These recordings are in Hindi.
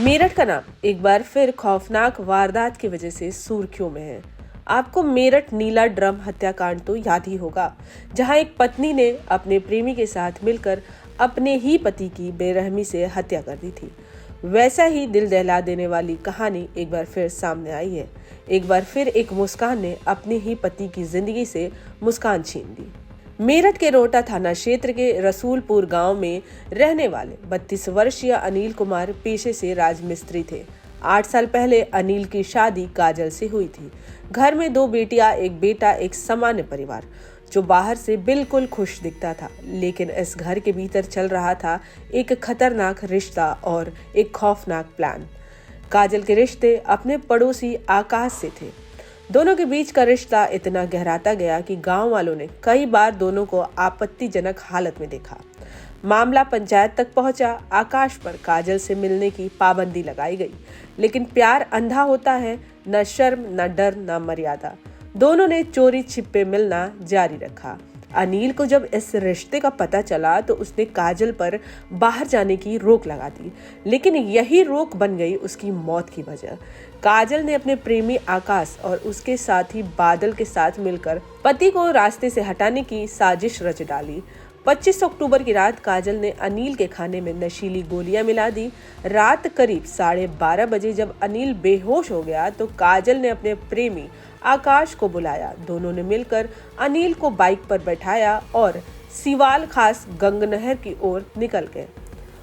मेरठ का नाम एक बार फिर खौफनाक वारदात की वजह से सुर्खियों में है। आपको मेरठ नीला ड्रम हत्याकांड तो याद ही होगा, जहां एक पत्नी ने अपने प्रेमी के साथ मिलकर अपने ही पति की बेरहमी से हत्या कर दी थी। वैसा ही दिल दहला देने वाली कहानी एक बार फिर सामने आई है। एक बार फिर एक मुस्कान ने अपने ही पति की जिंदगी से मुस्कान छीन ली। मेरठ के रोहटा थाना क्षेत्र के रसूलपुर गांव में रहने वाले 32 वर्षीय अनिल कुमार पेशे से राजमिस्त्री थे। 8 साल पहले अनिल की शादी काजल से हुई थी। घर में 2 बेटियां, एक बेटा, एक सामान्य परिवार जो बाहर से बिल्कुल खुश दिखता था। लेकिन इस घर के भीतर चल रहा था एक खतरनाक रिश्ता और एक खौफनाक प्लान। काजल के रिश्ते अपने पड़ोसी आकाश से थे। दोनों के बीच का रिश्ता इतना गहराता गया कि गांव वालों ने कई बार दोनों को आपत्तिजनक हालत में देखा। मामला पंचायत तक पहुंचा। आकाश पर काजल से मिलने की पाबंदी लगाई गई, लेकिन प्यार अंधा होता है, न शर्म, न डर, न मर्यादा। दोनों ने चोरी छिपे मिलना जारी रखा। अनिल को जब इस रिश्ते का पता चला तो उसने काजल पर बाहर जाने की रोक लगा दी, लेकिन यही रोक बन गई उसकी मौत की वजह। काजल ने अपने प्रेमी आकाश और उसके साथी बादल के साथ मिलकर पति को रास्ते से हटाने की साजिश रच डाली। 25 अक्टूबर की रात काजल ने अनिल के खाने में नशीली गोलियां मिला दी। रात करीब 12:30 बजे जब अनिल बेहोश हो गया तो काजल ने अपने प्रेमी आकाश को बुलाया। दोनों ने मिलकर अनिल को बाइक पर बैठाया और सिवाल खास गंगनहर की ओर निकल गए।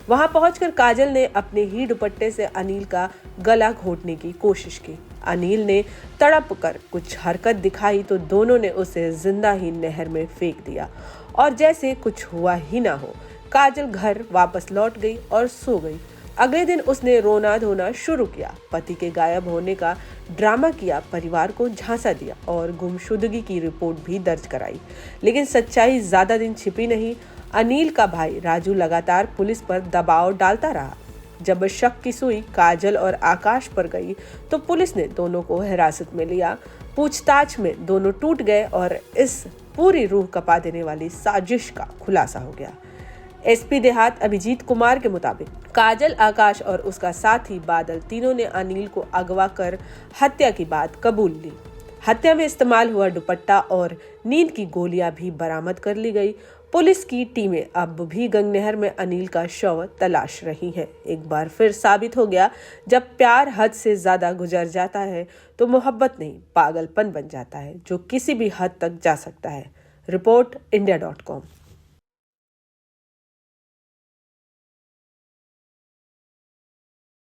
वहां पहुंचकर काजल ने अपने ही दुपट्टे से अनिल का गला घोंटने की कोशिश की। अनिल ने तड़प कर कुछ हरकत दिखाई तो दोनों ने उसे जिंदा ही नहर में फेंक दिया और जैसे कुछ हुआ ही ना हो। काजल घर वापस लौट गई और सो गई। अगले दिन उसने रोना धोना शुरू किया, पति के गायब होने का ड्रामा किया, परिवार को झांसा दिया और गुमशुदगी की रिपोर्ट भी दर्ज कराई। लेकिन सच्चाई ज्यादा दिन छिपी नहीं। अनिल का भाई राजू लगातार पुलिस पर दबाव डालता रहा। जब शक की सुई काजल और आकाश पर गई तो पुलिस ने दोनों को हिरासत में लिया। पूछताछ में दोनों टूट गए और इस पूरी रूह कपा देने वाली साजिश का खुलासा हो गया। एसपी देहात अभिजीत कुमार के मुताबिक काजल, आकाश और उसका साथी बादल तीनों ने अनिल को अगवा कर हत्या की बात कबूल ली। हत्या में इस्तेमाल हुआ दुपट्टा और नींद की गोलियां भी बरामद कर ली गई। पुलिस की टीमें अब भी गंगनहर में अनिल का शव तलाश रही हैं। एक बार फिर साबित हो गया, जब प्यार हद से ज्यादा गुजर जाता है तो मोहब्बत नहीं, पागलपन बन जाता है, जो किसी भी हद तक जा सकता है। रिपोर्ट इंडिया.com।